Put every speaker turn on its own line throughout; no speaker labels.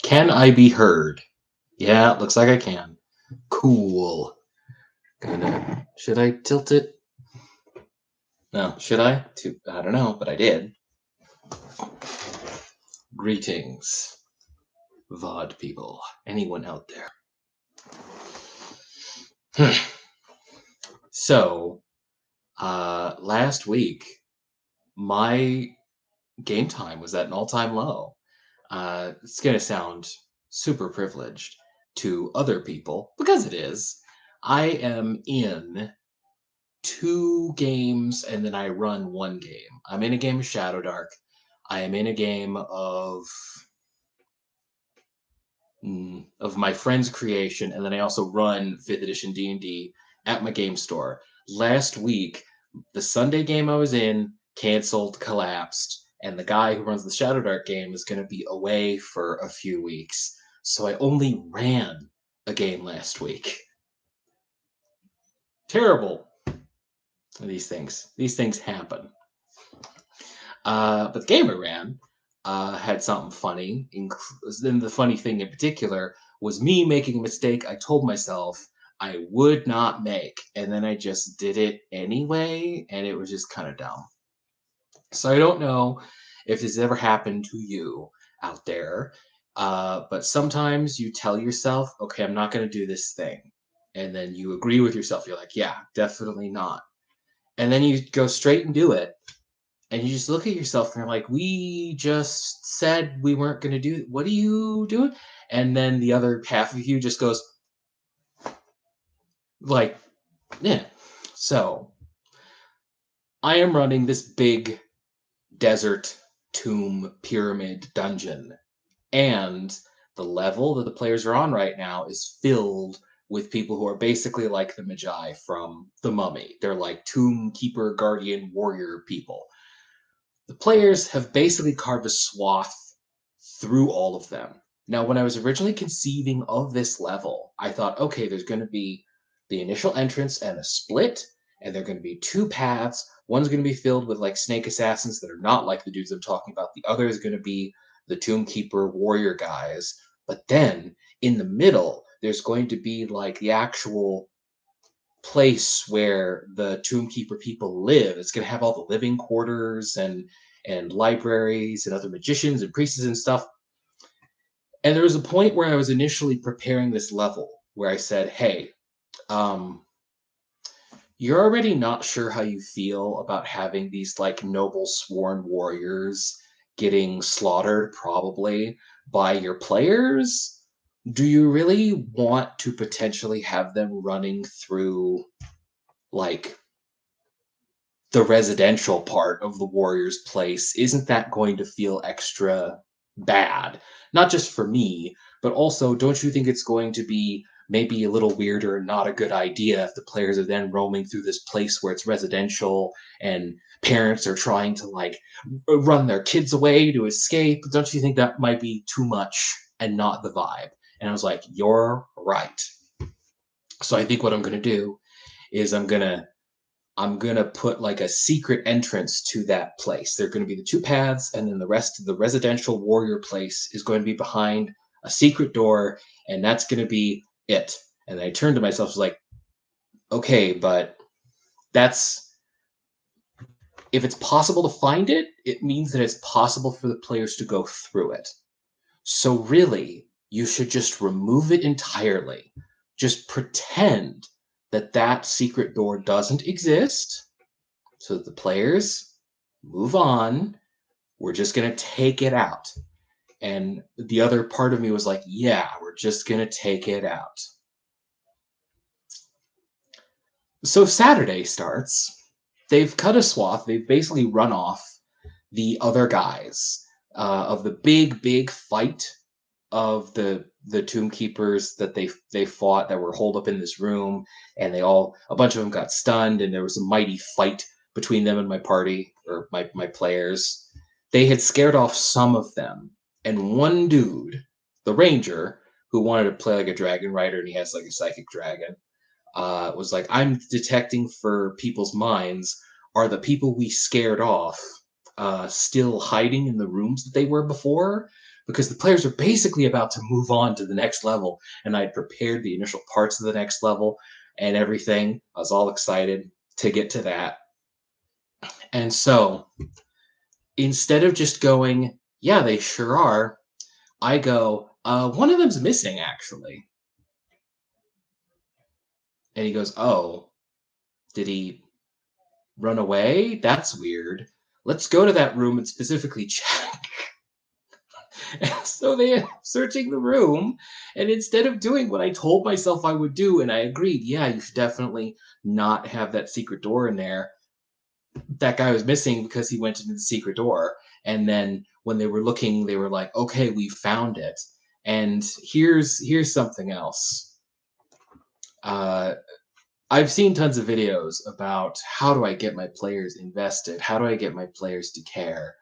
Can I be heard? Yeah, looks like I can. Cool. Should I tilt it? No, should I? I don't know, but I did. Greetings, VOD people. Anyone out there? So, last week, my game time was at an all-time low. It's gonna sound super privileged to other people because it is. I am in two games and then I run one game. I'm in a game of Shadow Dark. I am in a game of my friend's creation, and then I also run 5th edition D&D at my game store. Last week, the Sunday game I was in canceled, collapsed, and the guy who runs the Shadow Dark game is going to be away for a few weeks. So I only ran a game last week. Terrible. These things happen. But the game I ran had something funny. And the funny thing in particular was me making a mistake I told myself I would not make. And then I just did it anyway. And it was just kind of dumb. So I don't know if this ever happened to you out there. But sometimes you tell yourself, okay, I'm not going to do this thing. And then you agree with yourself. You're like, yeah, definitely not. And then you go straight and do it, and you just look at yourself and you're like, we just said we weren't going to do it. What are you doing? And then the other half of you just goes, like, yeah. So I am running this big desert tomb pyramid dungeon. And the level that the players are on right now is filled with people who are basically like the Magi from The Mummy. They're like tomb keeper, guardian, warrior people. The players have basically carved a swath through all of them. Now, when I was originally conceiving of this level, I thought, okay, there's going to be the initial entrance and a split, and there are going to be two paths. One's going to be filled with like snake assassins that are not like the dudes I'm talking about. The other is going to be the Tomb Keeper warrior guys. But then in the middle, there's going to be like the actual place where the Tomb Keeper people live. It's going to have all the living quarters and libraries and other magicians and priests and stuff. And there was a point where I was initially preparing this level where I said, hey, um, you're already not sure how you feel about having these like noble sworn warriors getting slaughtered probably by your players. Do you really want to potentially have them running through like the residential part of the warrior's place? Isn't that going to feel extra bad? Not just for me, but also, don't you think it's going to be maybe a little weirder and not a good idea if the players are then roaming through this place where it's residential and parents are trying to like run their kids away to escape? Don't you think that might be too much and not the vibe? And I was like, you're right. So I think what I'm going to do is I'm gonna put like a secret entrance to that place. There are gonna be the two paths, and then the rest of the residential warrior place is going to be behind a secret door, and that's gonna be it. And I turned to myself, was like, okay, but that's if it's possible to find it, it means that it's possible for the players to go through it. So really, you should just remove it entirely. Just pretend that that secret door doesn't exist so that the players move on. We're just going to take it out. And the other part of me was like, yeah, we're just going to take it out. So Saturday starts. They've cut a swath. They've basically run off the other guys of the big fight of the tomb keepers that they fought that were holed up in this room, and a bunch of them got stunned, and there was a mighty fight between them and my party or my players. They had scared off some of them, and one dude, the ranger, who wanted to play like a dragon rider, and he has like a psychic dragon, was like, I'm detecting for people's minds, are the people we scared off still hiding in the rooms that they were before? because the players are basically about to move on to the next level, and I'd prepared the initial parts of the next level and everything. I was all excited to get to that. And so instead of just going, yeah, they sure are, I go, one of them's missing actually. And he goes, oh, did he run away? That's weird. Let's go to that room and specifically check. And so they end up searching the room. And instead of doing what I told myself I would do, and I agreed, yeah, you should definitely not have that secret door in there. That guy was missing because he went into the secret door. And then when they were looking, they were like, okay, we found it. And here's something else. Uh, I've seen tons of videos about how do I get my players invested? How do I get my players to care?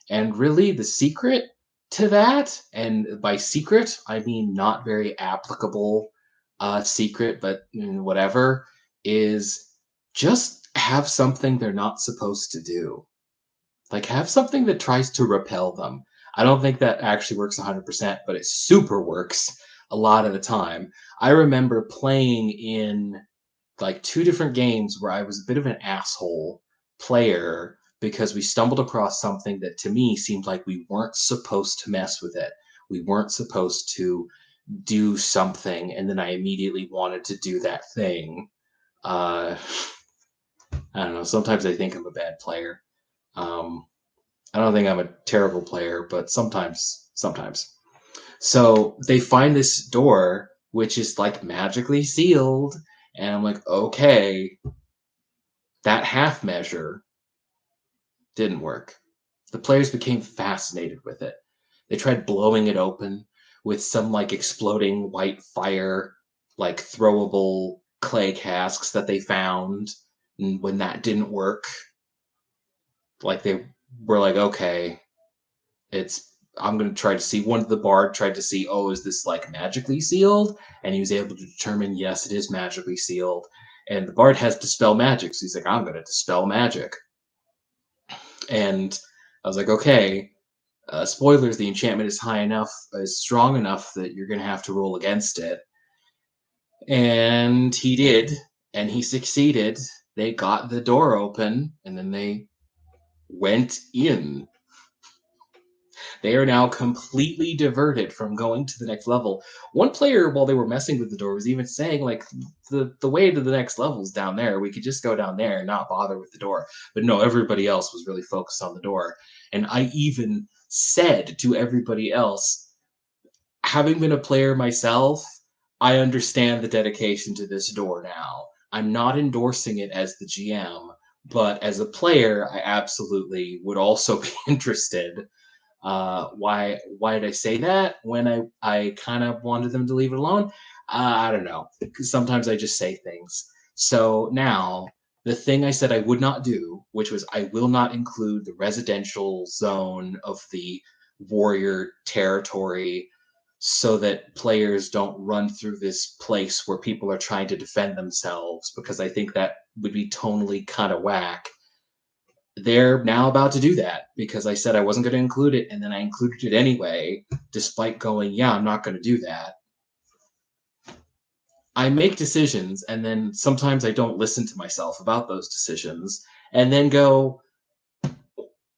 And really, the secret to that, and by secret, I mean not very applicable secret, but whatever, is just have something they're not supposed to do. Like, have something that tries to repel them. I don't think that actually works 100%, but it super works a lot of the time. I remember playing in like two different games where I was a bit of an asshole player because we stumbled across something that to me seemed like we weren't supposed to mess with it. We weren't supposed to do something, and then I immediately wanted to do that thing. Uh, I don't know. Sometimes I think I'm a bad player. Um, I don't think I'm a terrible player, but sometimes. So they find this door, which is like magically sealed, and I'm like, okay, that half measure didn't work. The players became fascinated with it. They tried blowing it open with some like exploding white fire, like throwable clay casks that they found. And when that didn't work, like they were like, okay, it's I'm gonna try to see. One of the bard tried to see, oh, is this like magically sealed? And he was able to determine, yes, it is magically sealed. And the bard has dispel magic, so he's like, I'm gonna dispel magic. And I was like, okay, spoilers, the enchantment is high enough, is strong enough that you're going to have to roll against it. And he did, and he succeeded. They got the door open, and then they went in. They are now completely diverted from going to the next level. One player, while they were messing with the door, was even saying, like, the way to the next level is down there. We could just go down there and not bother with the door. But no, everybody else was really focused on the door. And I even said to everybody else, having been a player myself, I understand the dedication to this door now. I'm not endorsing it as the GM, but as a player, I absolutely would also be interested. Why did I say that when I kind of wanted them to leave it alone? I don't know. Sometimes I just say things. So now the thing I said I would not do, which was I will not include the residential zone of the warrior territory so that players don't run through this place where people are trying to defend themselves, because I think that would be tonally kind of whack. They're now about to do that because I said I wasn't going to include it, and then I included it anyway, despite going, yeah, I'm not going to do that. I make decisions, and then sometimes I don't listen to myself about those decisions, and then go,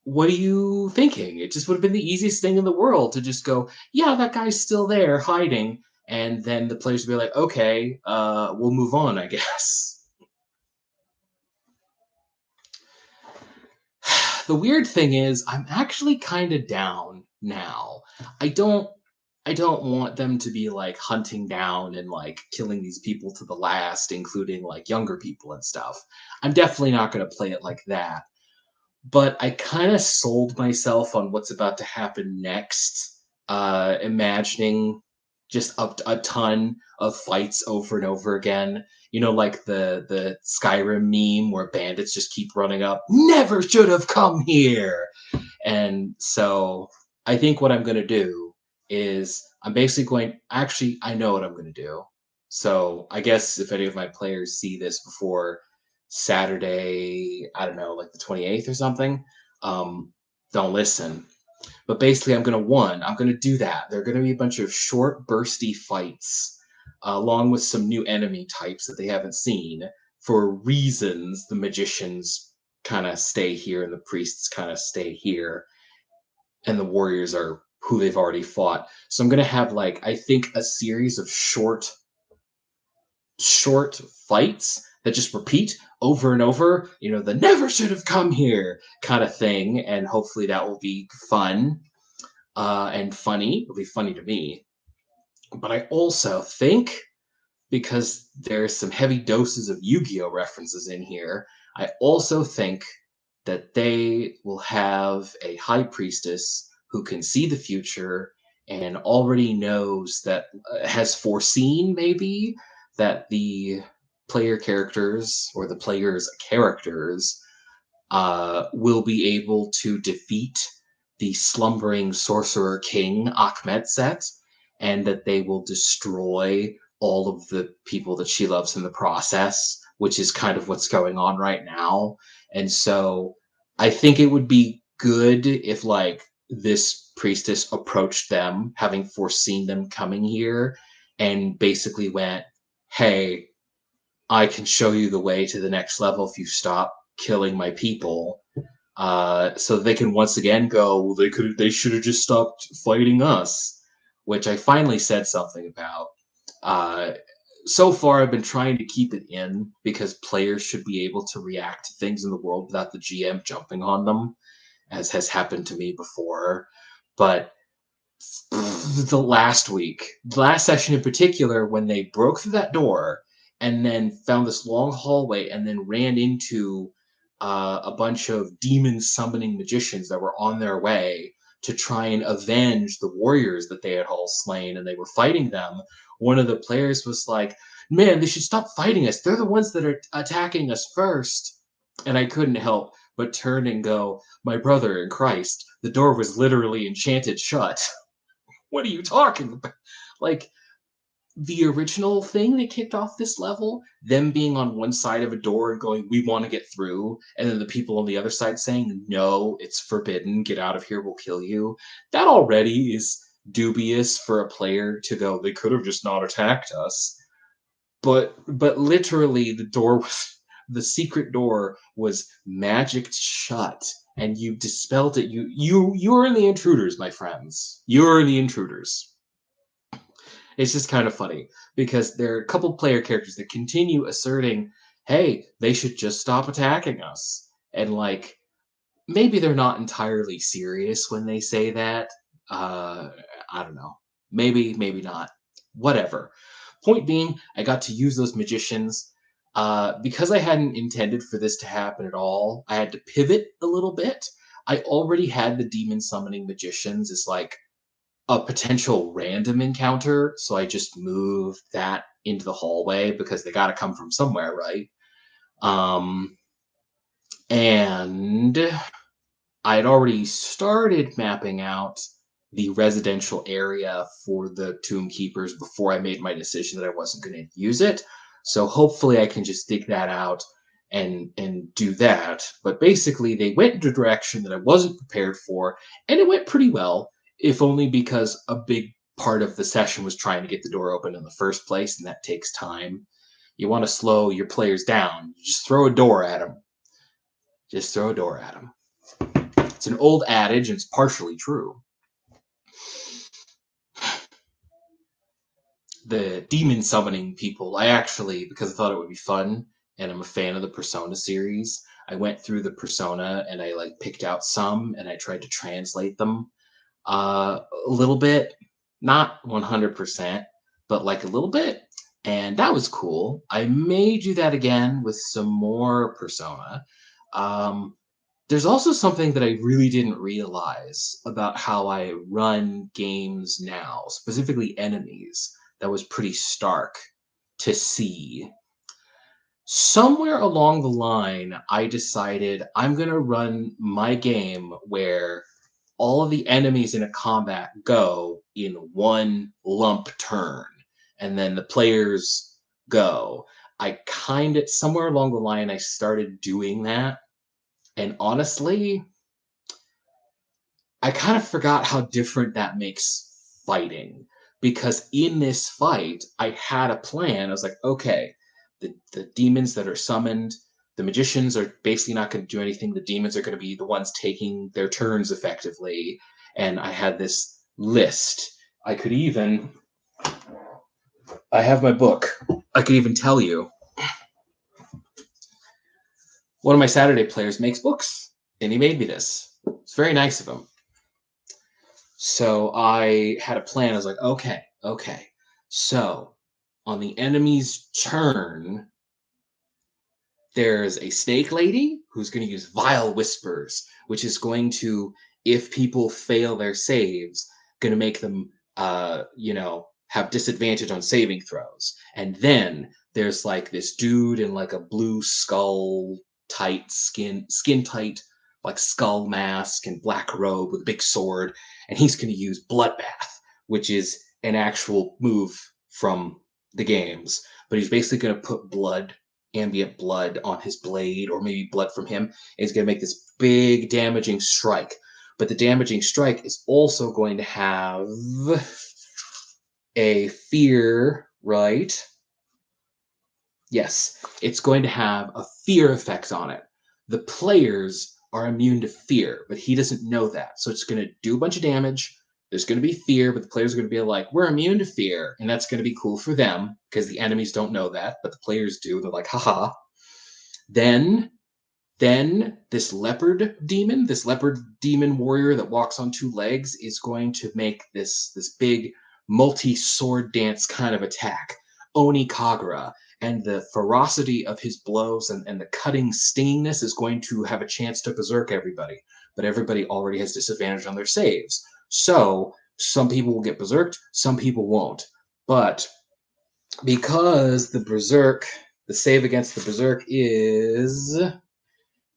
what are you thinking? It just would have been the easiest thing in the world to just go, yeah, that guy's still there hiding. And then the players would be like, okay, we'll move on, I guess. The weird thing is, I'm actually kind of down now. I don't I don't want them to be like hunting down and like killing these people to the last, including like younger people and stuff. I'm definitely not going to play it like that. But I kind of sold myself on what's about to happen next, imagining just a ton of fights over and over again. You know, like the Skyrim meme where bandits just keep running up, never should have come here. And so I think what I'm going to do is I'm basically going, actually, I know what I'm going to do. So I guess if any of my players see this before Saturday, I don't know, like the 28th or something, don't listen. But basically, I'm gonna do that. There are gonna be a bunch of short, bursty fights, along with some new enemy types that they haven't seen. For reasons, the magicians kind of stay here, and the priests kind of stay here, and the warriors are who they've already fought. So I'm gonna have like I think a series of short fights that just repeat over and over, the never should have come here kind of thing. And hopefully that will be fun and funny. It'll be funny to me. But I also think, because there's some heavy doses of Yu Gi Oh references in here, I also think that they will have a high priestess who can see the future and already knows that, has foreseen maybe that the player characters or the players' characters will be able to defeat the slumbering sorcerer king Akhmetset, and that they will destroy all of the people that she loves in the process, which is kind of what's going on right now. And so I think it would be good if like this priestess approached them, having foreseen them coming here, and basically went, "Hey, I can show you the way to the next level if you stop killing my people." So they can once again go, "Well, they should have just stopped fighting us," which I finally said something about. Uh, so far, I've been trying to keep it in because players should be able to react to things in the world without the GM jumping on them, as has happened to me before. But the last session in particular, when they broke through that door and then found this long hallway and then ran into a bunch of demon summoning magicians that were on their way to try and avenge the warriors that they had all slain, and they were fighting them. One of the players was like, "Man, they should stop fighting us. They're the ones that are attacking us first." And I couldn't help but turn and go, "My brother in Christ, the door was literally enchanted shut." What are you talking about? Like, the original thing that kicked off this level, them being on one side of a door and going, "We want to get through," and then the people on the other side saying, "No, it's forbidden. Get out of here. We'll kill you." That already is dubious for a player to go, "They could have just not attacked us." But literally the secret door was magicked shut, and you dispelled it. You're in the intruders, my friends. You're the intruders. It's just kind of funny because there are a couple player characters that continue asserting, "Hey, they should just stop attacking us." And like, maybe they're not entirely serious when they say that. Uh, I don't know. Maybe not. Whatever. Point being, I got to use those magicians. Because I hadn't intended for this to happen at all, I had to pivot a little bit. I already had the demon summoning magicians as like a potential random encounter, so I just moved that into the hallway because they got to come from somewhere, right? Um, and I had already started mapping out the residential area for the Tomb Keepers before I made my decision that I wasn't going to use it. So hopefully I can just dig that out and do that. But basically, they went in a direction that I wasn't prepared for, and it went pretty well, if only because a big part of the session was trying to get the door open in the first place, and that takes time. You want to slow your players down, just throw a door at them. Just throw a door at them. It's an old adage, and it's partially true. The demon summoning people, I actually, because I thought it would be fun, and I'm a fan of the Persona series, I went through the Persona and I like picked out some and I tried to translate them a little bit, not 100%, but like a little bit. And that was cool. I may do that again with some more Persona. Um, There's also something that I really didn't realize about how I run games now, specifically enemies, that was pretty stark to see. Somewhere along the line, I decided I'm going to run my game where all of the enemies in a combat go in one lump turn, and then the players go. I kind of, somewhere along the line, I started doing that. And honestly, I kind of forgot how different that makes fighting. Because in this fight, I had a plan. I was like, okay, the demons that are summoned, the magicians are basically not going to do anything. The demons are going to be the ones taking their turns effectively. And I had this list. I could even, I have my book. I could even tell you. One of my Saturday players makes books, and he made me this. It's very nice of him. So I had a plan. I was like, okay. So on the enemy's turn, there's a snake lady who's going to use vile whispers, which is going to, if people fail their saves, going to make them, have disadvantage on saving throws. And then there's like this dude in like a blue skull tight skin tight, like skull mask and black robe with a big sword, and he's going to use bloodbath, which is an actual move from the games. But he's basically going to put ambient blood on his blade, or maybe blood from him, and he's going to make this big damaging strike. But the damaging strike is also going to have a fear, right? Yes, it's going to have a fear effect on it. The players are immune to fear, but he doesn't know that. So it's going to do a bunch of damage. There's going to be fear, but the players are going to be like, we're immune to fear. And that's going to be cool for them because the enemies don't know that, but the players do. They're like, haha. Then this leopard demon warrior that walks on two legs is going to make this big multi-sword dance kind of attack. Oni Kagura. And the ferocity of his blows and the cutting stinginess is going to have a chance to berserk everybody. But everybody already has disadvantage on their saves. So some people will get berserked, some people won't. But because the save against the berserk is,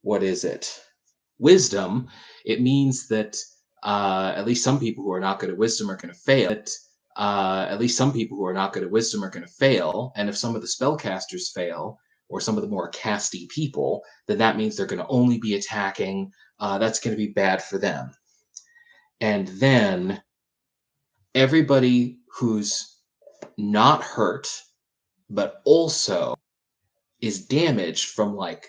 what is it? Wisdom. It means that at least some people who are not good at wisdom are going to fail. At least some people who are not good at wisdom are going to fail. And if some of the spellcasters fail, or some of the more casty people, then that means they're going to only be attacking. That's going to be bad for them. And then everybody who's not hurt, but also is damaged from like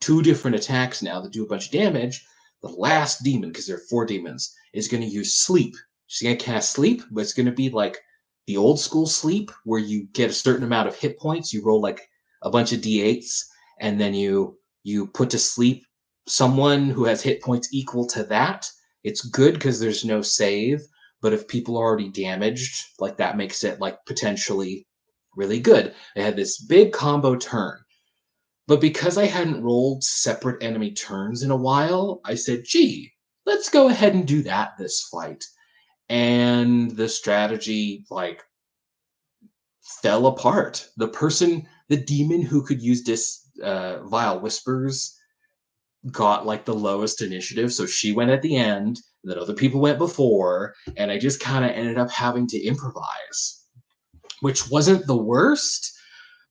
2 different attacks now that do a bunch of damage, the last demon, because there are 4 demons, is going to use sleep. She's going to cast sleep, but it's going to be like the old school sleep where you get a certain amount of hit points. You roll like a bunch of d8s, and then you put to sleep someone who has hit points equal to that. It's good because there's no save, but if people are already damaged, like that makes it like potentially really good. They had this big combo turn. But because I hadn't rolled separate enemy turns in a while, I said, gee, let's go ahead and do that this fight. And the strategy, like, fell apart. The demon who could use vile whispers got, like, the lowest initiative, so she went at the end, and then other people went before, and I just kind of ended up having to improvise, which wasn't the worst,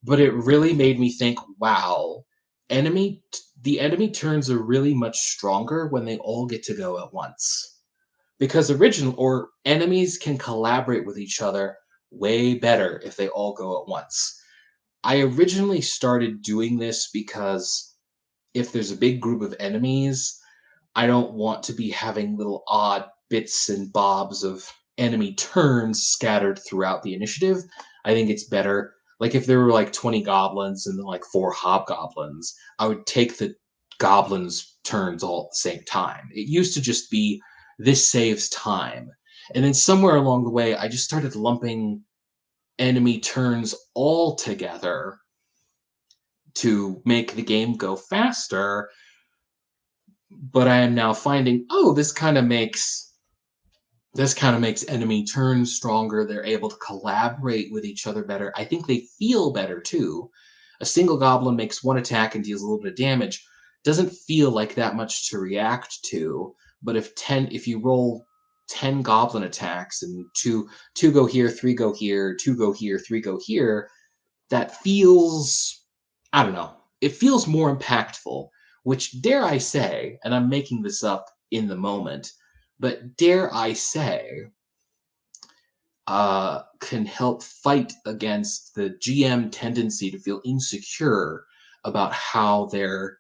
but it really made me think, wow, the enemy turns are really much stronger when they all get to go at once. Because enemies can collaborate with each other way better if they all go at once. I originally started doing this because if there's a big group of enemies, I don't want to be having little odd bits and bobs of enemy turns scattered throughout the initiative. I think it's better. Like if there were like 20 goblins and then like 4 hobgoblins, I would take the goblins' turns all at the same time. It used to just be this saves time. And then somewhere along the way, I just started lumping enemy turns all together to make the game go faster. But I am now finding, oh, this kind of makes enemy turns stronger. They're able to collaborate with each other better. I think they feel better too. A single goblin makes 1 attack and deals a little bit of damage. Doesn't feel like that much to react to. But if you roll 10 goblin attacks and two go here, 3 go here, 2 go here, 3 go here, that feels, I don't know. It feels more impactful, which dare I say, and I'm making this up in the moment, but dare I say, can help fight against the GM tendency to feel insecure about how their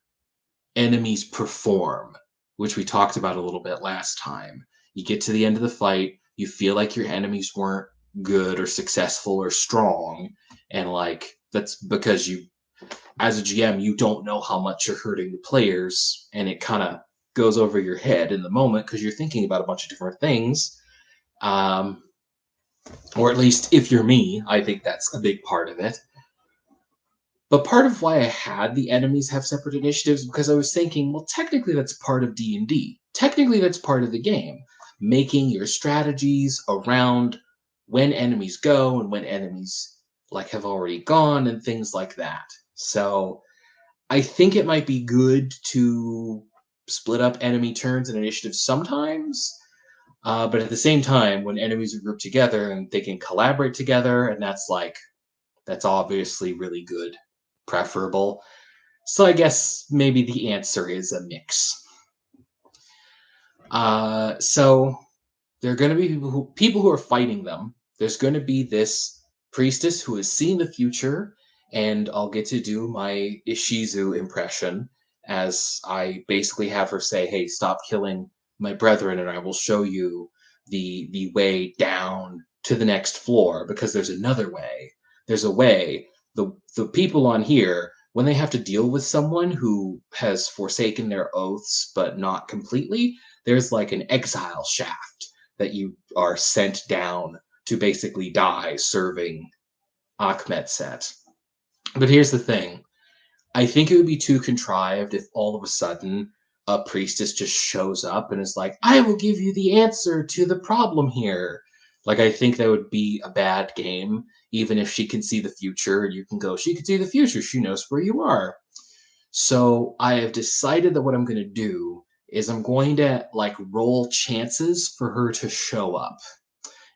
enemies perform, which we talked about a little bit last time. You get to the end of the fight, you feel like your enemies weren't good or successful or strong, and like that's because you, as a GM, you don't know how much you're hurting the players, and it kind of goes over your head in the moment because you're thinking about a bunch of different things. Um, or at least if you're me, I think that's a big part of it. But part of why I had the enemies have separate initiatives because I was thinking, well, technically that's part of D&D. Technically that's part of the game, making your strategies around when enemies go and when enemies like have already gone and things like that. So I think it might be good to split up enemy turns and initiatives sometimes. But at the same time, when enemies are grouped together and they can collaborate together, and that's obviously really good, preferable. So I guess maybe the answer is a mix. So there are going to be people who are fighting them. There's going to be this priestess who has seen the future, and I'll get to do my Ishizu impression as I basically have her say, "Hey, stop killing my brethren, and I will show you the way down to the next floor because there's another way. There's a way. The people on here." When they have to deal with someone who has forsaken their oaths, but not completely, there's like an exile shaft that you are sent down to basically die serving Akhmetset. But here's the thing. I think it would be too contrived if all of a sudden a priestess just shows up and is like, I will give you the answer to the problem here. Like, I think that would be a bad game, even if she can see the future and you can go, she can see the future. She knows where you are. So I have decided that what I'm going to do is I'm going to like roll chances for her to show up.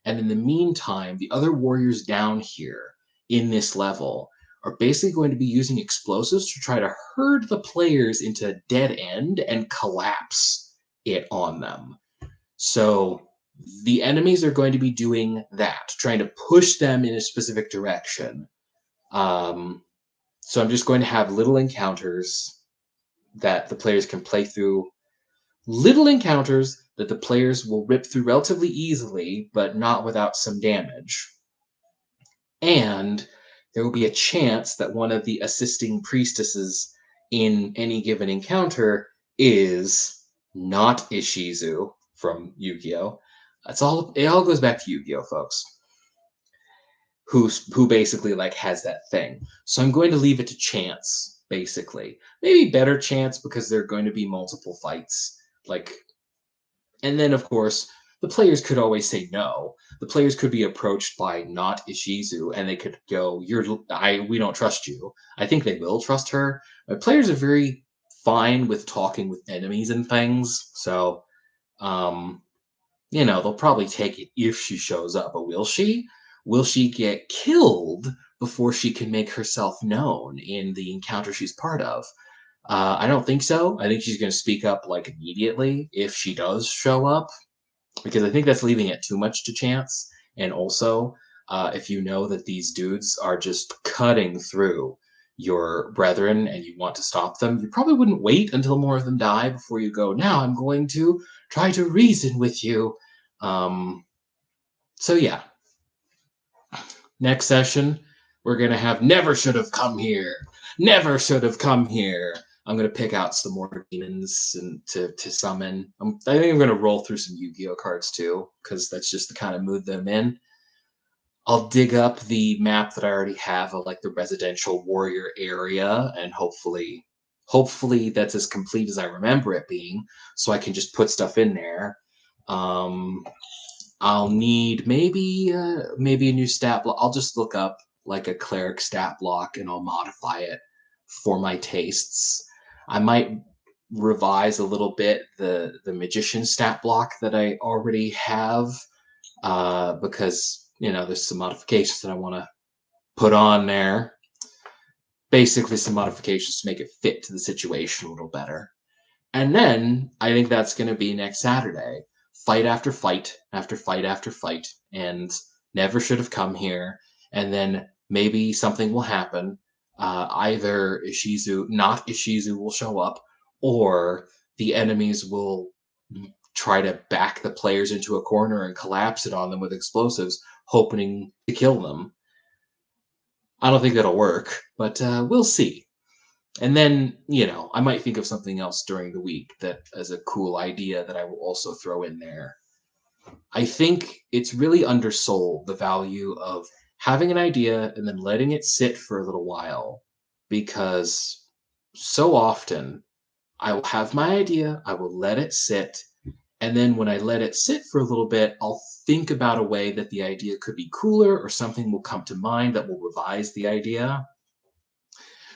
And in the meantime, the other warriors down here in this level are basically going to be using explosives to try to herd the players into a dead end and collapse it on them. So the enemies are going to be doing that, trying to push them in a specific direction. So I'm just going to have little encounters that the players can play through, little encounters that the players will rip through relatively easily, but not without some damage. And there will be a chance that one of the assisting priestesses in any given encounter is not Ishizu from Yu-Gi-Oh! It all goes back to Yu-Gi-Oh, folks. Who basically like has that thing. So I'm going to leave it to chance, basically. Maybe better chance because there are going to be multiple fights. Like, and then of course the players could always say no. The players could be approached by not Ishizu, and they could go, we don't trust you." I think they will trust her. But players are very fine with talking with enemies and things, so they'll probably take it if she shows up. But will she? Will she get killed before she can make herself known in the encounter she's part of? I don't think so. I think she's going to speak up like immediately if she does show up, because I think that's leaving it too much to chance. And also, if you know that these dudes are just cutting through your brethren and you want to stop them, you probably wouldn't wait until more of them die before you go, now I'm going to try to reason with you. So yeah, next session, we're going to have never should have come here. Never should have come here. I'm going to pick out some more demons and to summon. I think I'm going to roll through some Yu-Gi-Oh cards too, because that's just the kind of mood that I'm in. I'll dig up the map that I already have of like the residential warrior area, and hopefully that's as complete as I remember it being, so I can just put stuff in there. I'll need maybe a new stat block. I'll just look up like a cleric stat block and I'll modify it for my tastes. I might revise a little bit the magician stat block that I already have, because there's some modifications that I want to put on there. Basically, some modifications to make it fit to the situation a little better. And then I think that's going to be next Saturday fight after fight after fight after fight and never should have come here. And then maybe something will happen. Either Ishizu, not Ishizu, will show up, or the enemies will try to back the players into a corner and collapse it on them with explosives, hoping to kill them. I don't think that'll work, but we'll see. And then, I might think of something else during the week that is a cool idea that I will also throw in there. I think it's really undersold, the value of having an idea and then letting it sit for a little while, because so often I will have my idea, I will let it sit, and then when I let it sit for a little bit, I'll think about a way that the idea could be cooler, or something will come to mind that will revise the idea.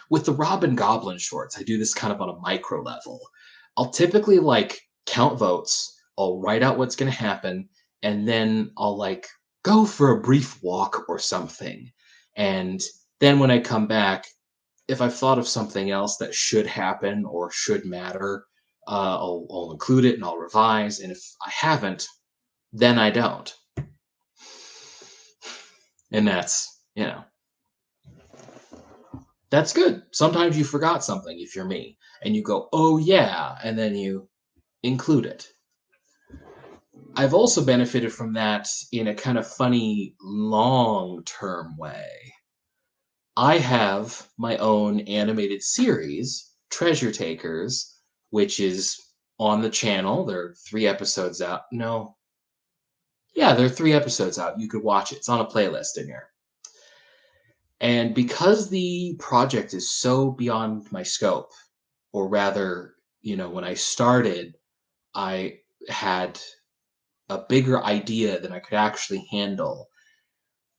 With the Robin Goblin shorts, I do this kind of on a micro level. I'll typically count votes, I'll write out what's going to happen, and then I'll go for a brief walk or something. And then when I come back, if I've thought of something else that should happen or should matter, I'll include it and I'll revise. And if I haven't, then I don't. And that's good. Sometimes you forgot something if you're me, and you go, oh yeah, and then you include it. I've also benefited from that in a kind of funny long-term way. I have my own animated series, Treasure Takers, which is on the channel. There are 3 episodes out. No. Yeah, there are 3 episodes out. You could watch it. It's on a playlist in here. And because the project is so beyond my scope, or rather, when I started, I had a bigger idea than I could actually handle.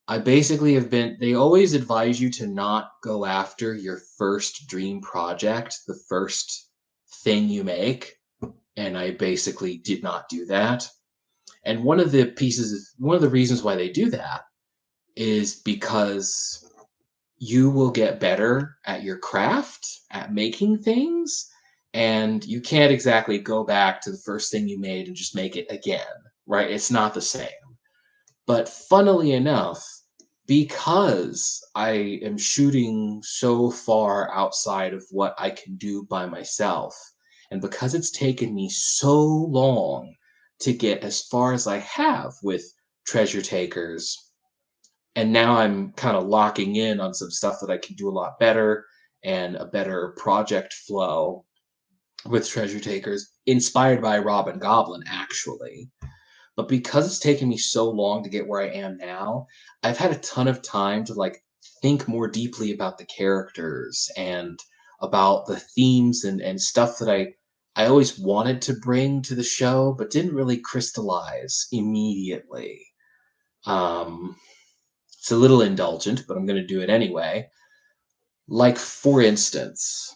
I basically have been, they always advise you to not go after your first dream project, the first thing you make. And I basically did not do that. And one of the reasons why they do that is because you will get better at your craft, at making things, and you can't exactly go back to the first thing you made and just make it again, right? It's not the same. But funnily enough, because I am shooting so far outside of what I can do by myself, and because it's taken me so long to get as far as I have with Treasure Takers, and now I'm kind of locking in on some stuff that I can do a lot better and a better project flow with Treasure Takers, inspired by Robin Goblin, actually. But because it's taken me so long to get where I am now, I've had a ton of time to think more deeply about the characters and about the themes and stuff that I always wanted to bring to the show, but didn't really crystallize immediately. It's a little indulgent, but I'm going to do it anyway. For instance,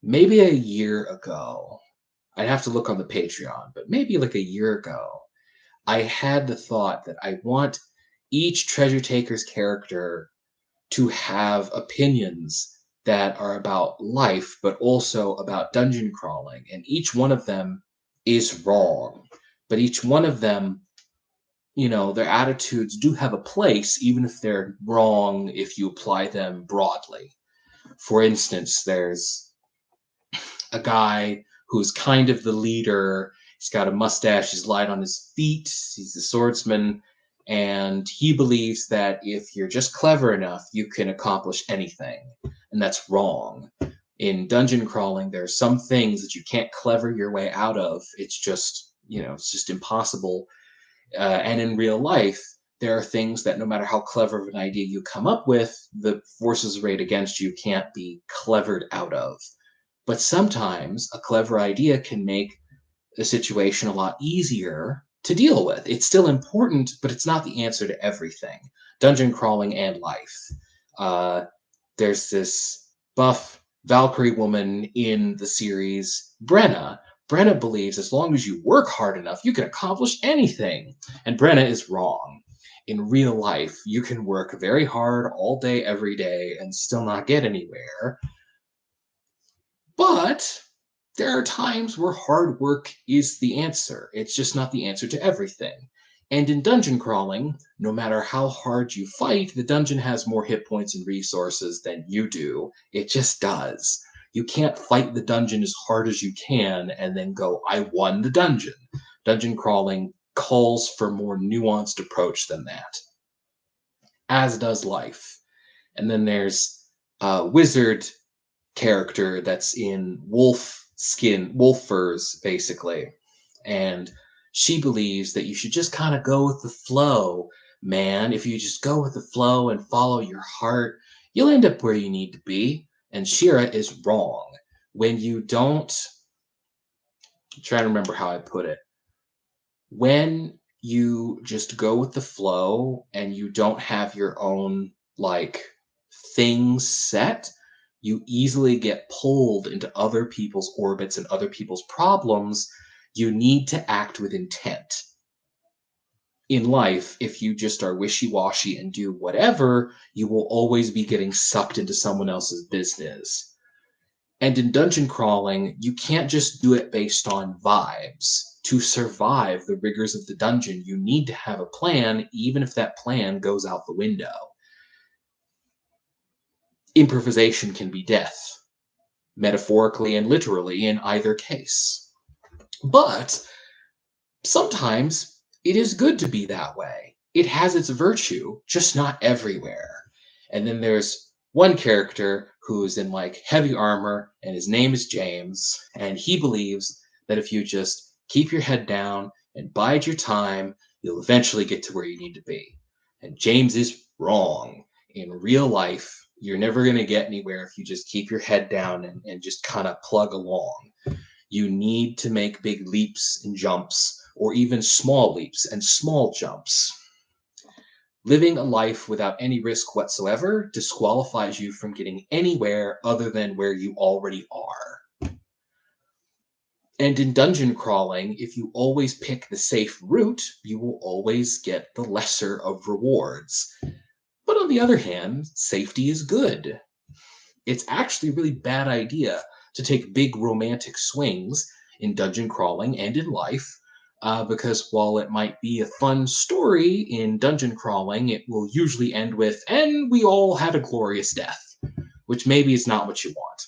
maybe a year ago, I'd have to look on the Patreon, but maybe a year ago, I had the thought that I want each Treasure Taker's character to have opinions that are about life, but also about dungeon crawling. And each one of them is wrong. But each one of them, their attitudes do have a place, even if they're wrong if you apply them broadly. For instance, there's a guy who's kind of the leader. He's got a mustache, he's light on his feet, he's a swordsman, and he believes that if you're just clever enough, you can accomplish anything. And that's wrong. In dungeon crawling, there's some things that you can't clever your way out of. It's just, it's just impossible. And in real life, there are things that no matter how clever of an idea you come up with, the forces arrayed against you can't be clevered out of. But sometimes a clever idea can make a situation a lot easier to deal with. It's still important, but it's not the answer to everything. Dungeon crawling and life. There's this buff Valkyrie woman in the series, Brenna. Brenna believes as long as you work hard enough, you can accomplish anything. And Brenna is wrong. In real life, you can work very hard all day, every day, and still not get anywhere. But there are times where hard work is the answer. It's just not the answer to everything. And in dungeon crawling, no matter how hard you fight, the dungeon has more hit points and resources than you do. It just does. You can't fight the dungeon as hard as you can and then go, I won the dungeon. Dungeon crawling calls for more nuanced approach than that, as does life. And then there's a wizard character that's in wolf furs, basically. And she believes that you should just kind of go with the flow, man. If you just go with the flow and follow your heart, you'll end up where you need to be. And Shira is wrong. When you don't, I'm trying to remember how I put it. When you just go with the flow and you don't have your own like things set, you easily get pulled into other people's orbits and other people's problems. You need to act with intent. In life, if you just are wishy washy and do whatever, you will always be getting sucked into someone else's business. And in dungeon crawling, you can't just do it based on vibes. To survive the rigors of the dungeon, you need to have a plan, even if that plan goes out the window. Improvisation can be death, metaphorically and literally in either case. But sometimes it is good to be that way. It has its virtue, just not everywhere. And then there's one character who's in like heavy armor, and his name is James, and he believes that if you just keep your head down and bide your time, you'll eventually get to where you need to be. And James is wrong. In real life, you're never going to get anywhere if you just keep your head down and just kind of plug along. You need to make big leaps and jumps, or even small leaps and small jumps. Living a life without any risk whatsoever disqualifies you from getting anywhere other than where you already are. And in dungeon crawling, if you always pick the safe route, you will always get the lesser of rewards. But on the other hand, safety is good. It's actually a really bad idea to take big romantic swings in dungeon crawling and in life, because while it might be a fun story in dungeon crawling, it will usually end with, and we all had a glorious death, which maybe is not what you want.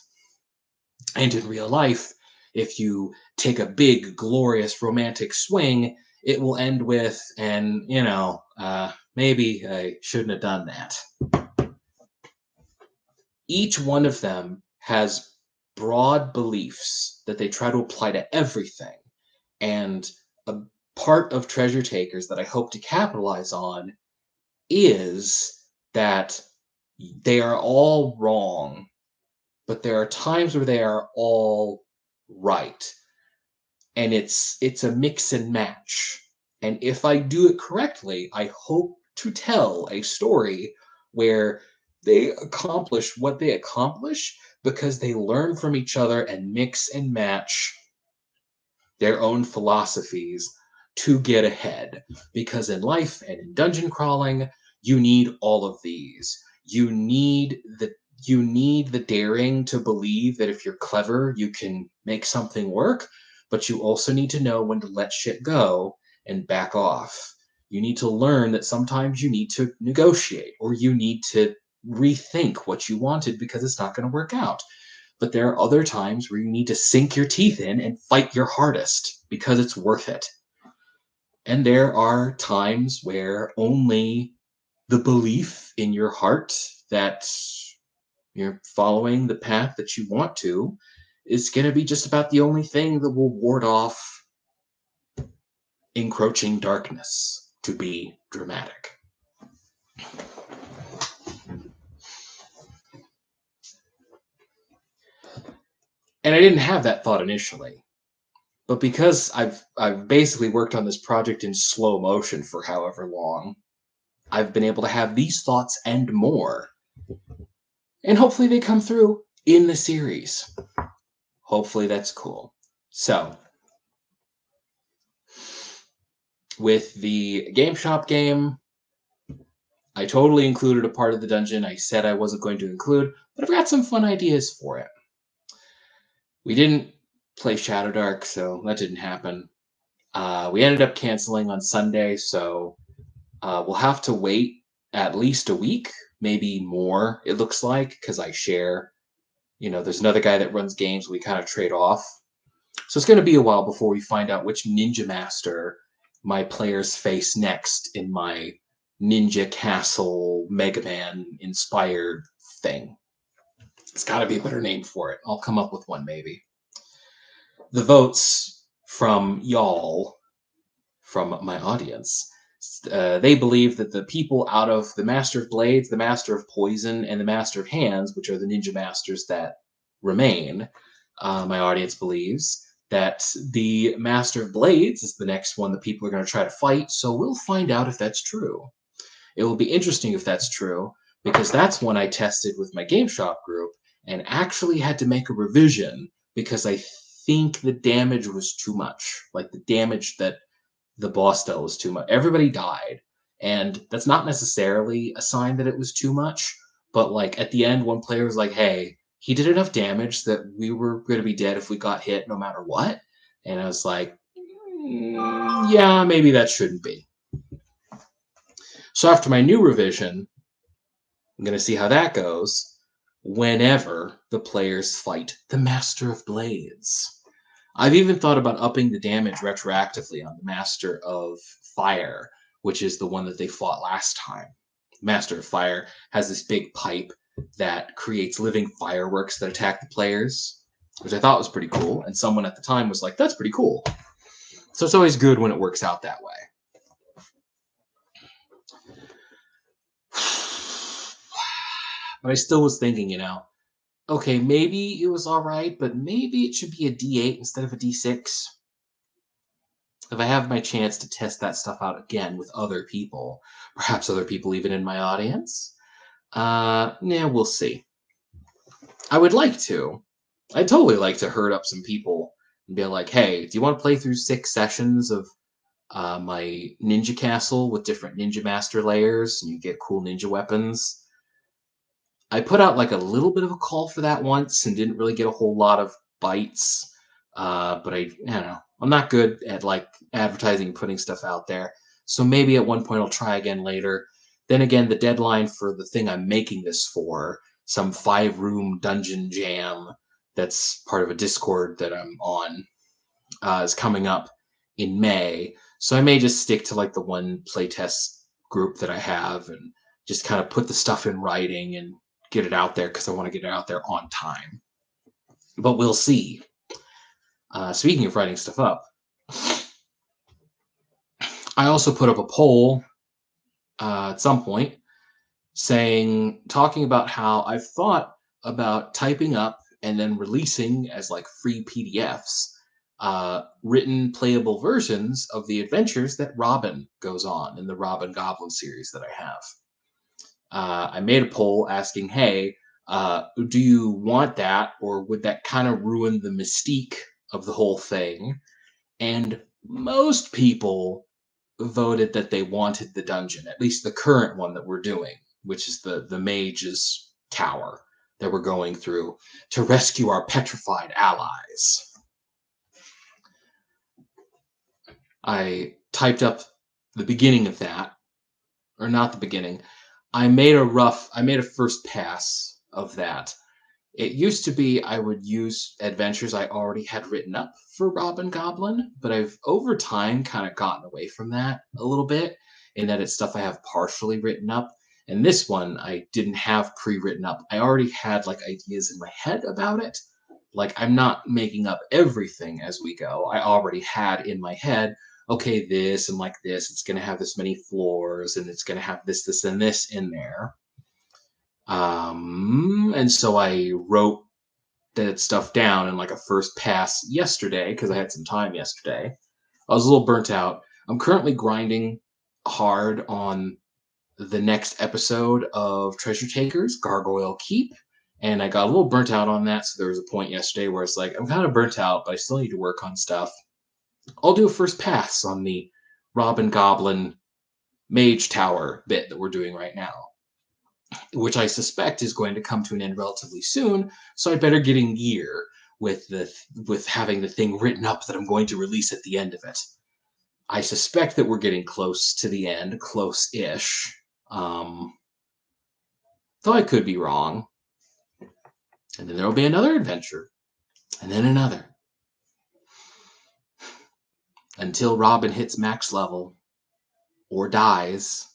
And in real life, if you take a big, glorious romantic swing, it will end with, and maybe I shouldn't have done that. Each one of them has broad beliefs that they try to apply to everything. And a part of Treasure Takers that I hope to capitalize on is that they are all wrong, but there are times where they are all right. And it's a mix and match. And if I do it correctly, I hope to tell a story where they accomplish what they accomplish because they learn from each other and mix and match their own philosophies to get ahead. Because in life and in dungeon crawling, you need all of these. You need the daring to believe that if you're clever, you can make something work, but you also need to know when to let shit go and back off. You need to learn that sometimes you need to negotiate or you need to rethink what you wanted because it's not going to work out. But there are other times where you need to sink your teeth in and fight your hardest because it's worth it. And there are times where only the belief in your heart that you're following the path that you want to is going to be just about the only thing that will ward off encroaching darkness, to be dramatic. And I didn't have that thought initially. But because I've basically worked on this project in slow motion for however long, I've been able to have these thoughts and more. And hopefully they come through in the series. Hopefully that's cool. So, with the Game Shop game, I totally included a part of the dungeon I said I wasn't going to include, but I've got some fun ideas for it. We didn't play Shadow Dark, so that didn't happen. We ended up canceling on Sunday, so we'll have to wait at least a week, maybe more, it looks like, because I share. There's another guy that runs games. We kind of trade off. So it's going to be a while before we find out which Ninja Master my players face next in my Ninja Castle Mega Man inspired thing. It's got to be a better name for it. I'll come up with one maybe. The votes from y'all, from my audience, they believe that the people out of the Master of Blades, the Master of Poison, and the Master of Hands, which are the Ninja Masters that remain, my audience believes that the Master of Blades is the next one that people are going to try to fight. So we'll find out if that's true. It will be interesting if that's true, because that's one I tested with my Game Shop group and actually had to make a revision because I think the damage was too much. Like the damage that the boss dealt was too much. Everybody died. And that's not necessarily a sign that it was too much. But like at the end, one player was like, hey, he did enough damage that we were going to be dead if we got hit no matter what. And I was like, yeah, maybe that shouldn't be. So after my new revision, I'm going to see how that goes whenever the players fight the Master of Blades. I've even thought about upping the damage retroactively on the Master of Fire, which is the one that they fought last time. Master of Fire has this big pipe that creates living fireworks that attack the players, which I thought was pretty cool. And someone at the time was like, that's pretty cool. So it's always good when it works out that way. But I still was thinking, okay, maybe it was all right, but maybe it should be a D8 instead of a D6. If I have my chance to test that stuff out again with other people, perhaps other people even in my audience, we'll see. I would like to. I'd totally like to herd up some people and be like, hey, do you want to play through 6 sessions of my Ninja Castle with different Ninja Master layers and you get cool ninja weapons? I put out like a little bit of a call for that once and didn't really get a whole lot of bites. But I don't know. I'm not good at like advertising and putting stuff out there. So maybe at one point I'll try again later. Then again, the deadline for the thing I'm making this for, some 5-room dungeon jam that's part of a Discord that I'm on, is coming up in May. So I may just stick to like the one playtest group that I have and just kind of put the stuff in writing and get it out there because I want to get it out there on time. But we'll see. Speaking of writing stuff up, I also put up a poll at some point talking about how I've thought about typing up and then releasing as like free PDFs written playable versions of the adventures that Robin goes on in the Robin Goblin series that I have. I made a poll asking, hey, do you want that, or would that kind of ruin the mystique of the whole thing? And most people voted that they wanted the dungeon, at least the current one that we're doing, which is the Mage's Tower that we're going through to rescue our petrified allies. I typed up the beginning of that, or not the beginning. I made a first pass of that. It used to be I would use adventures I already had written up for Robin Goblin, but I've over time kind of gotten away from that a little bit, in that it's stuff I have partially written up. And this one I didn't have pre-written up. I already had like ideas in my head about it. Like I'm not making up everything as we go. I already had in my head, okay, this and like this, it's going to have this many floors and it's going to have this, this, and this in there. And so I wrote that stuff down in like a first pass yesterday because I had some time yesterday. I was a little burnt out. I'm currently grinding hard on the next episode of Treasure Takers, Gargoyle Keep, and I got a little burnt out on that. So there was a point yesterday where it's like, I'm kind of burnt out, but I still need to work on stuff. I'll do a first pass on the Robin Goblin Mage Tower bit that we're doing right now, which I suspect is going to come to an end relatively soon, so I'd better get in gear. with having the thing written up that I'm going to release at the end of it. I suspect that we're getting close to the end, close-ish. Though I could be wrong. And then there will be another adventure, and then another, until Robin hits max level, or dies,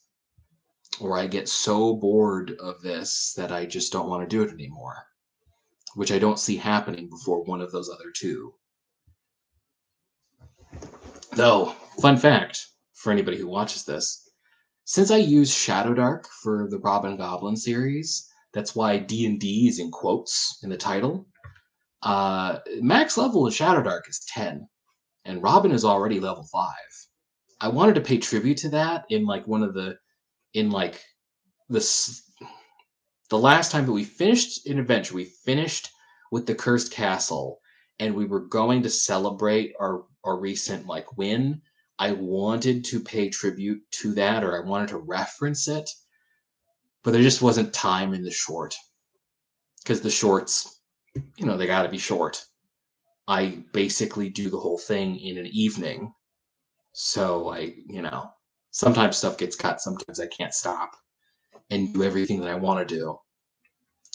or I get so bored of this that I just don't want to do it anymore, which I don't see happening before one of those other two. Though, fun fact for anybody who watches this, since I use Shadowdark for the Robin Goblin series, that's why D&D is in quotes in the title. Max level in Shadowdark is 10, and Robin is already level 5. I wanted to pay tribute to that in like this the last time that we finished an adventure. We finished with the Cursed Castle, and we were going to celebrate our recent like win. I wanted to pay tribute to that, or I wanted to reference it, but there just wasn't time in the short, because the shorts, they got to be short. I basically do the whole thing in an evening, so sometimes stuff gets cut, sometimes I can't stop and do everything that I want to do,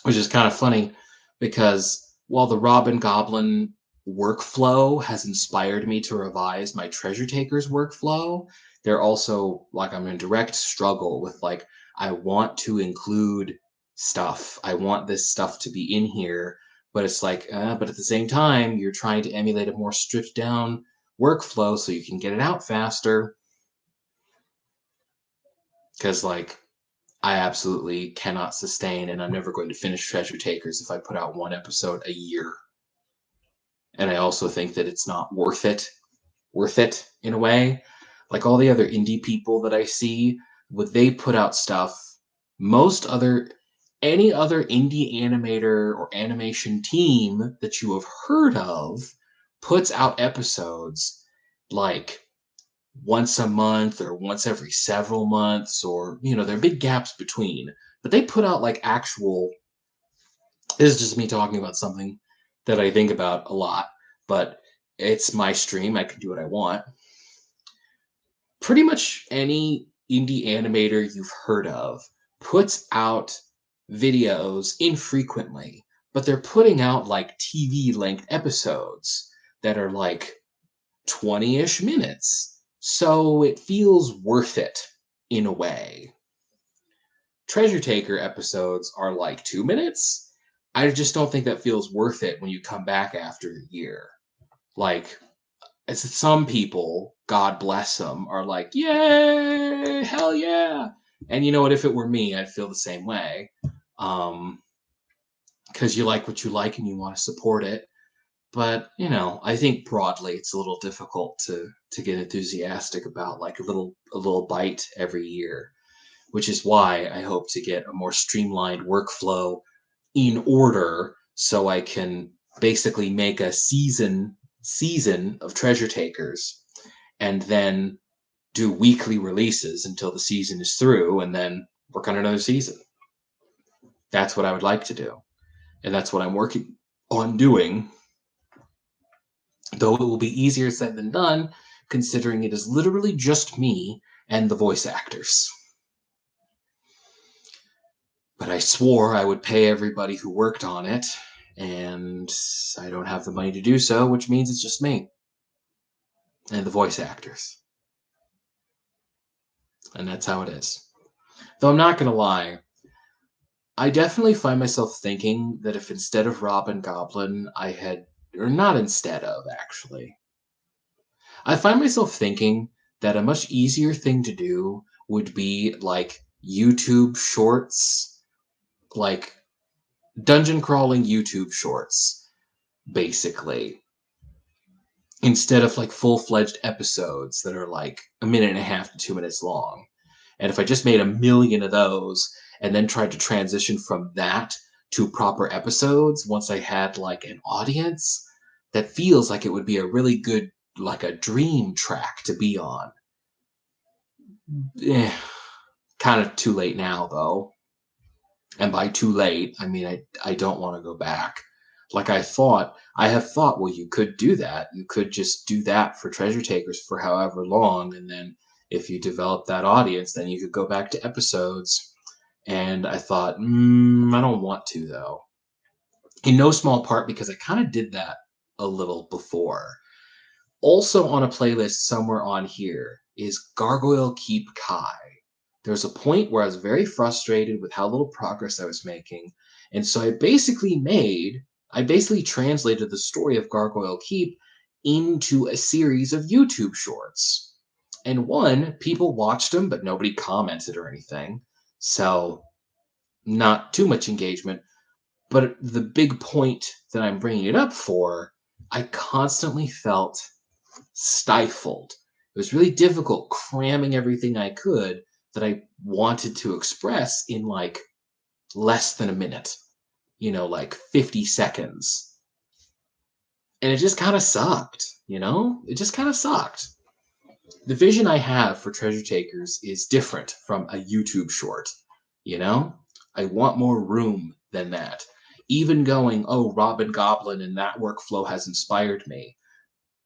which is kind of funny because while the Robin Goblin workflow has inspired me to revise my Treasure Takers workflow, they're also like I'm in direct struggle with like I want to include stuff. I want this stuff to be in here, but it's like, but at the same time, you're trying to emulate a more stripped down workflow so you can get it out faster. Because like I absolutely cannot sustain, and I'm never going to finish Treasure Takers if I put out one episode a year. And I also think that it's not worth it in a way. Like all the other indie people that I see, would they put out stuff, any other indie animator or animation team that you have heard of puts out episodes like once a month or once every several months, or there are big gaps between, but they put out like actual, this is just me talking about something that I think about a lot, but it's my stream, I can do what I want. Pretty much any indie animator you've heard of puts out videos infrequently, but they're putting out like TV length episodes that are like 20-ish minutes. So it feels worth it in a way. Treasure Taker episodes are like 2 minutes. I just don't think that feels worth it when you come back after a year. Like, as some people, God bless them, are like, yay, hell yeah. And you know what? If it were me, I'd feel the same way. Because you like what you like and you want to support it. But, I think broadly it's a little difficult to get enthusiastic about like a little bite every year, which is why I hope to get a more streamlined workflow in order so I can basically make a season of Treasure Takers and then do weekly releases until the season is through and then work on another season. That's what I would like to do. And that's what I'm working on doing. Though it will be easier said than done, considering it is literally just me and the voice actors. But I swore I would pay everybody who worked on it, and I don't have the money to do so, which means it's just me and the voice actors. And that's how it is. Though I'm not going to lie, I definitely find myself thinking that if instead of Robin Goblin, or not instead of, actually, I find myself thinking that a much easier thing to do would be like YouTube shorts, like dungeon crawling YouTube shorts, basically, instead of like full-fledged episodes that are like a minute and a half to 2 minutes long. And if I just made 1 million of those and then tried to transition from that to proper episodes once I had like an audience, that feels like it would be a really good, like a dream track to be on. Kind of too late now, though. And by too late, I mean I don't want to go back. Like I have thought, well, you could do that. You could just do that for Treasure Takers for however long, and then if you develop that audience, then you could go back to episodes. And I thought, I don't want to though. In no small part because I kind of did that a little before. Also on a playlist somewhere on here is Gargoyle Keep Kai. There's a point where I was very frustrated with how little progress I was making, and so I basically translated the story of Gargoyle Keep into a series of YouTube shorts. And one, people watched them, but nobody commented or anything, so not too much engagement. But the big point that I'm bringing it up for, I constantly felt stifled. It was really difficult cramming everything I could that I wanted to express in like less than a minute, like 50 seconds. And it just kind of sucked, It just kind of sucked. The vision I have for Treasure Takers is different from a YouTube short, I want more room than that. Even going, oh, Robin Goblin and that workflow has inspired me.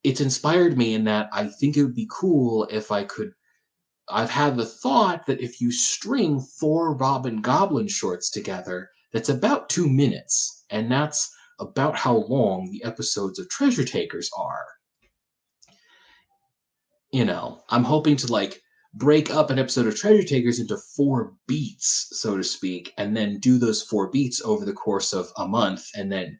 It's inspired me in that I think it would be cool if I've had the thought that if you string 4 Robin Goblin shorts together, that's about 2 minutes, and that's about how long the episodes of Treasure Takers are. I'm hoping to like break up an episode of Treasure Takers into 4 beats, so to speak, and then do those 4 beats over the course of a month and then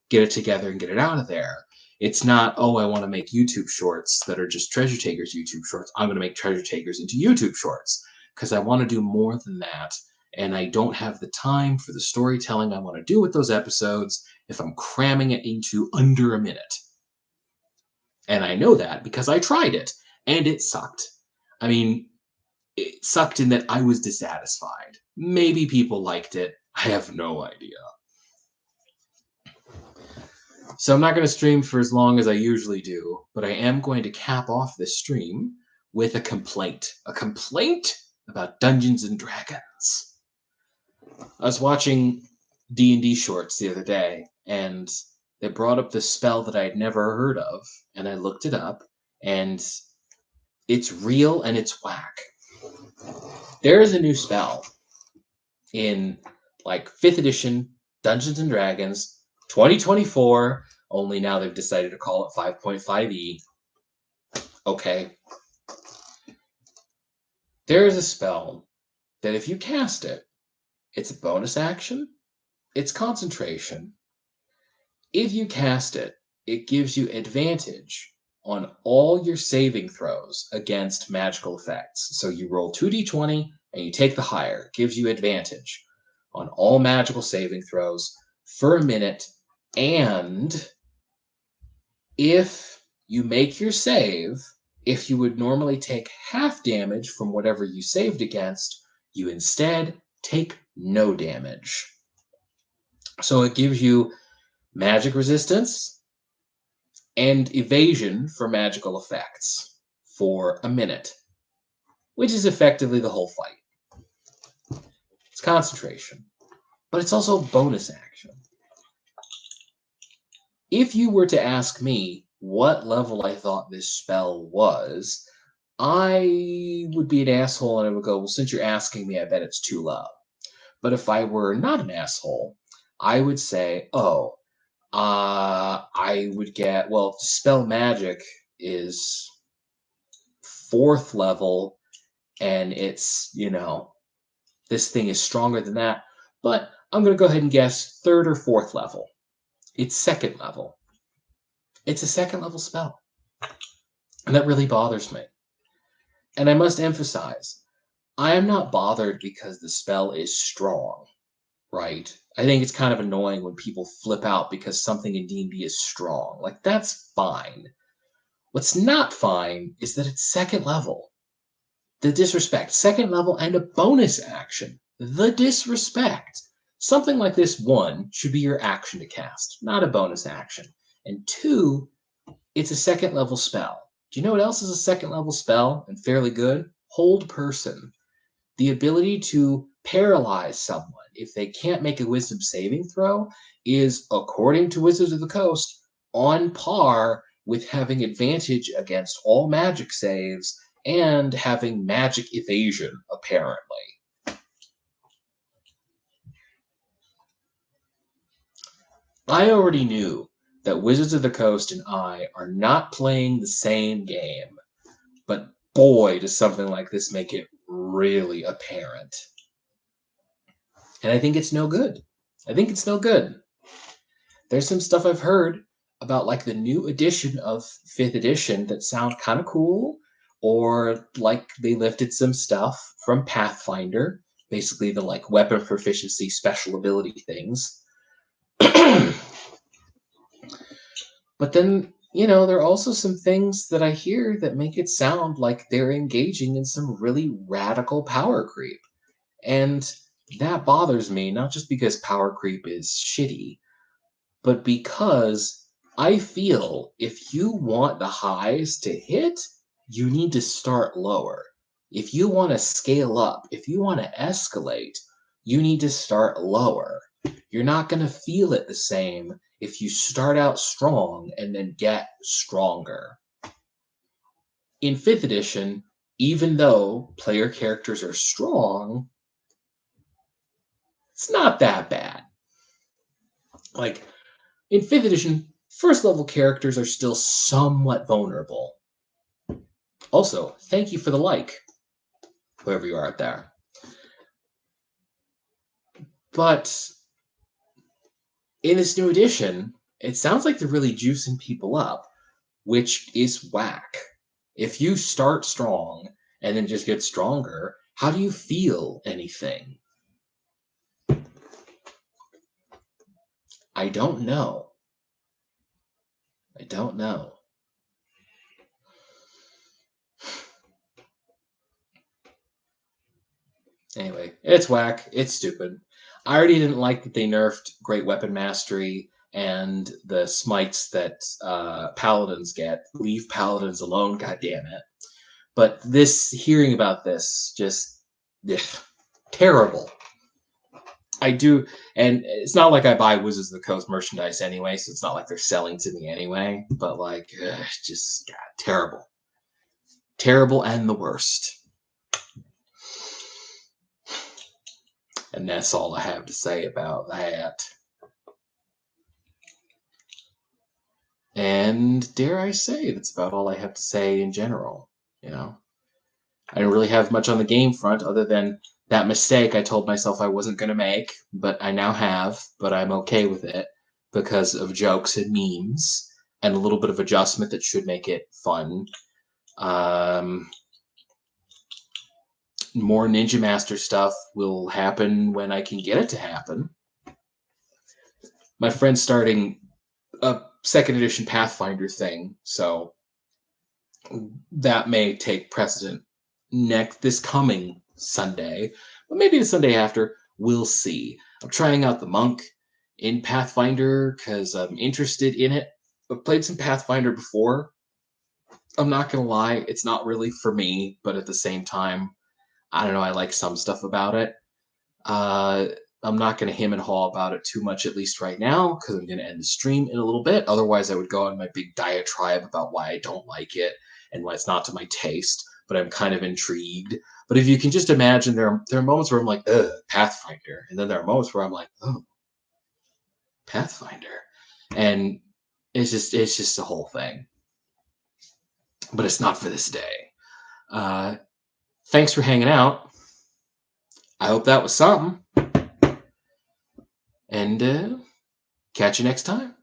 get it together and get it out of there. It's not, oh, I want to make YouTube shorts that are just Treasure Takers YouTube shorts. I'm going to make Treasure Takers into YouTube shorts because I want to do more than that. And I don't have the time for the storytelling I want to do with those episodes if I'm cramming it into under a minute. And I know that because I tried it and it sucked. I mean, it sucked in that I was dissatisfied. Maybe people liked it. I have no idea. So I'm not going to stream for as long as I usually do, but I am going to cap off this stream with a complaint. A complaint about Dungeons and Dragons. I was watching D&D shorts the other day, and they brought up this spell that I had never heard of, and I looked it up, and it's real and it's whack. There is a new spell in like 5th edition Dungeons and Dragons 2024, only now they've decided to call it 5.5e. Okay. There is a spell that if you cast it, it's a bonus action, it's concentration. If you cast it, it gives you advantage on all your saving throws against magical effects. So you roll 2d20 and you take the higher. It gives you advantage on all magical saving throws for a minute. And if you make your save, if you would normally take half damage from whatever you saved against, you instead take no damage. So it gives you magic resistance and evasion for magical effects for a minute, which is effectively the whole fight. It's concentration, but it's also bonus action. If you were to ask me what level I thought this spell was, I would be an asshole and I would go, well, since you're asking me, I bet it's too low. But if I were not an asshole, I would say, I would get, well, spell magic is 4th level, and it's, this thing is stronger than that. But I'm going to go ahead and guess 3rd or 4th level. It's 2nd level. It's a 2nd level spell. And that really bothers me. And I must emphasize, I am not bothered because the spell is strong, right? I think it's kind of annoying when people flip out because something in D&D is strong. Like, that's fine. What's not fine is that it's 2nd level. The disrespect. 2nd level and a bonus action. The disrespect. Something like this, 1, should be your action to cast, not a bonus action. And 2, it's a 2nd level spell. Do you know what else is a 2nd level spell and fairly good? Hold Person. The ability to paralyze someone. if they can't make a wisdom saving throw, is, according to Wizards of the Coast, on par with having advantage against all magic saves and having magic evasion, apparently. I already knew that Wizards of the Coast and I are not playing the same game, but boy, does something like this make it really apparent. And I think it's no good. I think it's no good. There's some stuff I've heard about like the new edition of 5th edition that sound kind of cool, or like they lifted some stuff from Pathfinder, basically the like weapon proficiency special ability things. But then, there are also some things that I hear that make it sound like they're engaging in some really radical power creep. And that bothers me, not just because power creep is shitty, but because I feel if you want the highs to hit, you need to start lower. If you want to scale up, if you want to escalate, you need to start lower. You're not going to feel it the same if you start out strong and then get stronger. In 5th edition, even though player characters are strong, it's not that bad. Like, in 5th edition, first level characters are still somewhat vulnerable. Also, thank you for the like, whoever you are out there. But in this new edition, it sounds like they're really juicing people up, which is whack. If you start strong and then just get stronger, how do you feel anything? I don't know. I don't know. Anyway, it's whack. It's stupid. I already didn't like that they nerfed Great Weapon Mastery and the smites that paladins get. Leave paladins alone, goddammit. But hearing about this, just terrible. I do, and it's not like I buy Wizards of the Coast merchandise anyway, so it's not like they're selling to me anyway. But like, just terrible, terrible, and the worst. And that's all I have to say about that. And dare I say, that's about all I have to say in general. I don't really have much on the game front other than that mistake I told myself I wasn't going to make, but I now have, but I'm okay with it because of jokes and memes and a little bit of adjustment that should make it fun. More Ninja Master stuff will happen when I can get it to happen. My friend's starting a 2nd edition Pathfinder thing, so that may take precedent this coming Sunday, but maybe the Sunday after. We'll see. I'm trying out the monk in Pathfinder because I'm interested in it. I've played some Pathfinder before. I'm not gonna lie, it's not really for me, but at the same time, I don't know, I like some stuff about it. I'm not going to hem and haw about it too much, at least right now, because I'm going to end the stream in a little bit. Otherwise, I would go on my big diatribe about why I don't like it and why it's not to my taste, but I'm kind of intrigued. But if you can just imagine, there are moments where I'm like, ugh, Pathfinder. And then there are moments where I'm like, oh, Pathfinder. And it's just a whole thing. But it's not for this day. Thanks for hanging out. I hope that was something. And catch you next time.